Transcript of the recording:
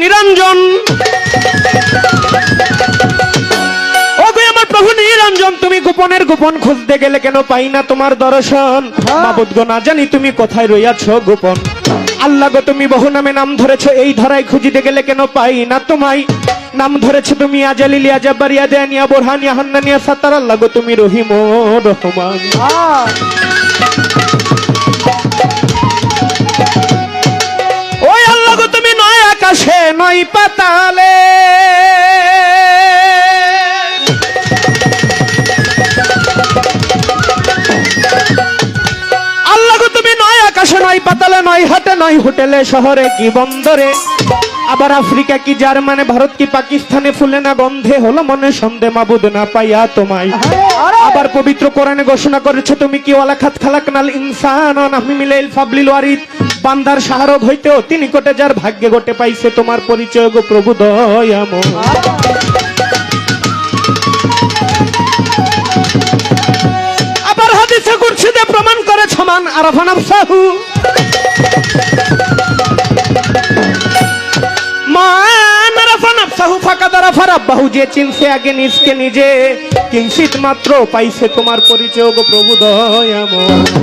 নিরঞ্জন, প্রভু নিরঞ্জন, তুমি গোপনের গোপন খুঁজতে গেলে কেন পাই না তোমার দর্শন? মাবুদ গো, না জানি তুমি কোথায় রইয়াছ গোপন। আল্লাহ গো, তুমি বহু নামে নাম ধরেছ, এই ধরায় খুঁজিতে গেলে কেন পাই না তোমায়? নাম ধরেছ তুমি আজালিলিয়া, জাব্বারিয়া, দেয়ানিয়া, বোরহানিয়া, হান্নানিয়া, সাত্তার। আল্লাহ গো, তুমি রহিম ও রহমান। ওই আল্লাহ গো, তুমি নয় আকাশে নয় পাতালে, নয় পাতালে, নয় হাটে, নয় হোটেলে, শহরে কি বন্দরে, আবার আফ্রিকা কি জার্মানে, ভারত কি পাকিস্তানে, ফুলে না গন্ধে হলো মনে সন্দেহ মাবুদ না পাইয়া তোমায়। আবার পবিত্র কোরআনে ঘোষণা করেছো তুমি কি ওয়ালাকাদ খালাকনাল ইনসানা নাহমিলাইল ফাবলিল ওয়ারিদ, বান্দার শাহরগ হইতেও তিনি কোটে যার ভাগ্যে গোটে পাইছে তোমার পরিচয় গো প্রভু দয়াময়। আবার হাদিসে কুরসিতে প্রমাণ করে সমান আরাফা নাফসাহু, মান আরাফা নাফসাহু ফাকাদ আরাফা রাব্বাহু, যে চিনছে আগে নিজকে নিজে, কিঞ্চিত মাত্র পাইছে তোমার পরিচয় গো প্রভু দয়াময়।